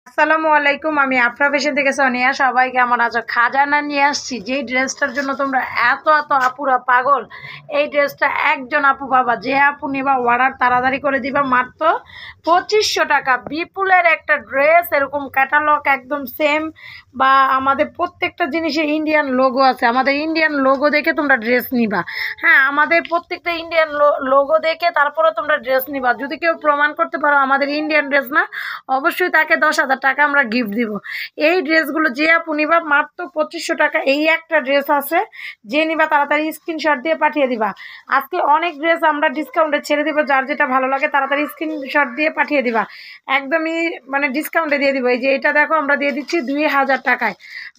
আসসালামু আলাইকুম। আমি আফরা ফ্যাশন থেকে সোনিয়া। সবাই কেমন আছো? খাজানা নিয়ে আসছি, যেই ড্রেসটার জন্য তোমরা এত এত আপুরা পাগল। এই ড্রেসটা একজন আপু পাবা, যে আপু নিবা অর্ডার তাড়াতাড়ি করে দিবা। মাত্র 2500 টাকা বিপুলের একটা ড্রেস, এরকম ক্যাটালগ একদম সেম, বা আমাদের প্রত্যেকটা জিনিসে ইন্ডিয়ান লোগো আছে। আমাদের ইন্ডিয়ান লোগো দেখে তোমরা ড্রেস নিবা। হ্যাঁ, আমাদের প্রত্যেকটা ইন্ডিয়ান লোগো দেখে তারপরে তোমরা ড্রেস নিবা। যদি কেউ প্রমাণ করতে পারো আমাদের ইন্ডিয়ান ড্রেস না, অবশ্যই তাকে 10,000 টাকা আমরা গিফট দিব। এই ড্রেসগুলো যে আপু নিবা মাত্র 2500 টাকা। এই একটা ড্রেস আছে, যে নিবা তাড়াতাড়ি স্ক্রিনশট দিয়ে পাঠিয়ে দিবা। আজকে অনেক ড্রেস আমরা ডিসকাউন্টে ছেড়ে দিব, যার যেটা ভালো লাগে তাড়াতাড়ি স্ক্রিনশট দিয়ে পাঠিয়ে দিবা। একদমই মানে ডিসকাউন্টে দিয়ে দিব। এই যে এটা দেখো, আমরা দিয়ে দিচ্ছি 2000 টাকায়,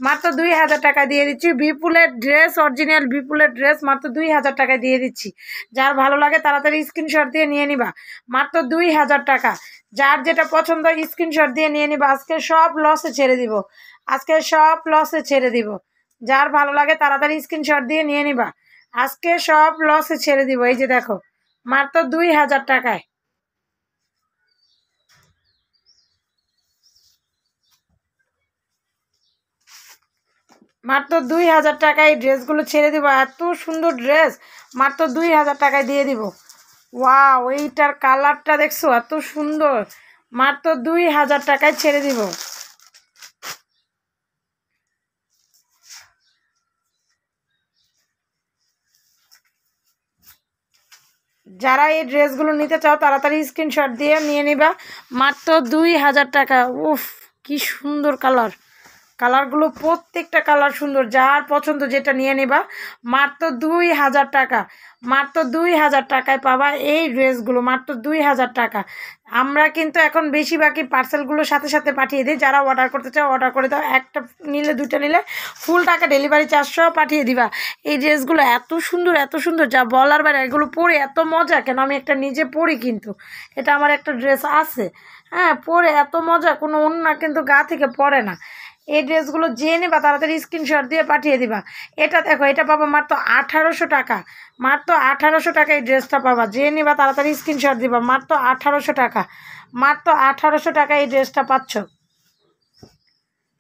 মাত্র 2000 টাকায় দিয়ে দিচ্ছি। বিপুলের ড্রেস, অরিজিনাল বিপুলের ড্রেস মাত্র 2000 টাকায় দিয়ে দিচ্ছি। যার ভালো লাগে তাড়াতাড়ি স্ক্রিনশট দিয়ে নিয়ে নিবা, মাত্র 2000 টাকা। যার যেটা পছন্দ স্ক্রিনশট দিয়ে নিয়ে নিবা। আজকে সব লসে ছেড়ে দিব, আজকে সব লসে ছেড়ে দিব। যার ভালো লাগে তাড়াতাড়ি স্ক্রিনশট দিয়ে নিয়ে নিবা। আজকে সব লসে ছেড়ে দিব। এই যে দেখো, মাত্র 2000 টাকায়, মাত্র 2000 টাকায় এই ড্রেসগুলো ছেড়ে দিব। এত সুন্দর ড্রেস মাত্র 2000 টাকায় দিয়ে দিব। ওয়াও, এইটার কালারটা দেখছো এত সুন্দর, মাত্র 2000 টাকায় ছেড়ে দিব। যারা এই ড্রেসগুলো নিতে চাও তাড়াতাড়ি স্ক্রিনশট দিয়ে নিয়ে নিবা, মাত্র 2000 টাকা। উফ, কি সুন্দর কালার, কালারগুলো প্রত্যেকটা কালার সুন্দর। যার পছন্দ যেটা নিয়ে নিবা, মাত্র 2000 টাকা। মাত্র 2000 টাকায় পাবা এই ড্রেসগুলো, মাত্র 2000 টাকা। আমরা কিন্তু এখন বেশিরভাগই পার্সেলগুলো সাথে সাথে পাঠিয়ে দিই। যারা অর্ডার করতে চাও অর্ডার করে দাও, একটা নিলে দুইটা নিলে ফুল টাকা ডেলিভারি চার্জ সহ পাঠিয়ে দিবা। এই ড্রেসগুলো এত সুন্দর, এত সুন্দর, যা বলার বাইরে। এগুলো পরে এত মজা, কেন আমি একটা নিজে পরি, কিন্তু এটা আমার একটা ড্রেস আছে। হ্যাঁ, পরে এত মজা, কোনো অন্য কিন্তু গা থেকে পরে না। এই ড্রেসগুলো যে নেবা তাড়াতাড়ি স্ক্রিনশট দিয়ে পাঠিয়ে দিবা। এটা দেখো, এটা পাবা মাত্র 1800 টাকা, মাত্র 1800 টাকা এই ড্রেসটা পাবা। যে নেবা তাড়াতাড়ি স্ক্রিনশট দিবা, মাত্র 1800 টাকা, মাত্র 1800 টাকা এই ড্রেসটা পাচ্ছ।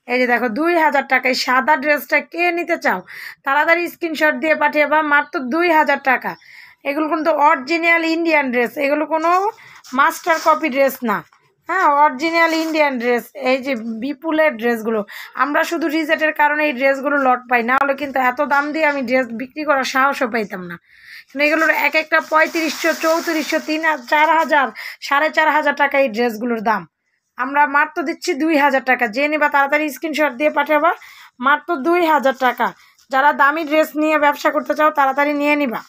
এই যে দেখো, 2000 টাকায় সাদা ড্রেসটা কে নিতে চাও তাড়াতাড়ি স্ক্রিনশট দিয়ে পাঠিয়ে বা, মাত্র 2000 টাকা। এগুলো কিন্তু অরিজিনাল ইন্ডিয়ান ড্রেস, এগুলো কোনো মাস্টার কপি ড্রেস না। হ্যাঁ, অরিজিনাল ইন্ডিয়ান ড্রেস। এই যে বিপুলের ড্রেসগুলো, আমরা শুধু রিজেটের কারণে এই ড্রেসগুলো লট পাই, না হলে কিন্তু এত দাম দিয়ে আমি ড্রেস বিক্রি করার সাহসও পাইতাম না। কিন্তু এগুলোর এক একটা 3500, 3400, 4000, 4500 টাকা এই ড্রেসগুলোর দাম। আমরা মাত্র দিচ্ছি 2000 টাকা। যে নিবা তাড়াতাড়ি স্ক্রিনশট দিয়ে পাঠাবা, মাত্র 2000 টাকা। যারা দামি ড্রেস নিয়ে ব্যবসা করতে চাও তাড়াতাড়ি নিয়ে নিবা।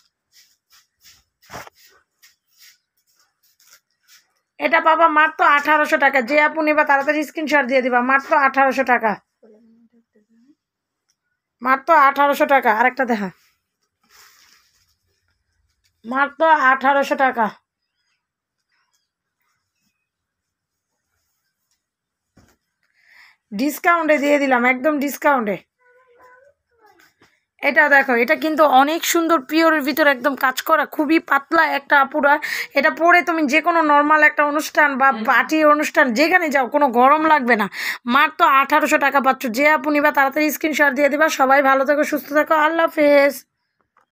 এটা পাবা মাত্র 1800 টাকা। যে আপু নিবা তাড়াতাড়ি স্ক্রিনশট দিয়ে দিবা, মাত্র 1800 টাকা, মাত্র 1800 টাকা। আরেকটা দেখা, মাত্র 1800 টাকা। ডিসকাউন্টে দিয়ে দিলাম, একদম ডিসকাউন্টে। এটা দেখো, এটা কিন্তু অনেক সুন্দর, পিওরের ভিতরে একদম কাজ করা, খুবই পাতলা একটা আপুরা। এটা পরে তুমি যে কোনো নর্মাল একটা অনুষ্ঠান বা পার্টি অনুষ্ঠান যেখানে যাও, কোনো গরম লাগবে না। মাত্র 1800 টাকা পাচ্ছ। যে আপু নিবা তাড়াতাড়ি স্ক্রিনশট দিয়ে দিবা। সবাই ভালো থেকো, সুস্থ থাকো, আল্লাহ হাফেজ।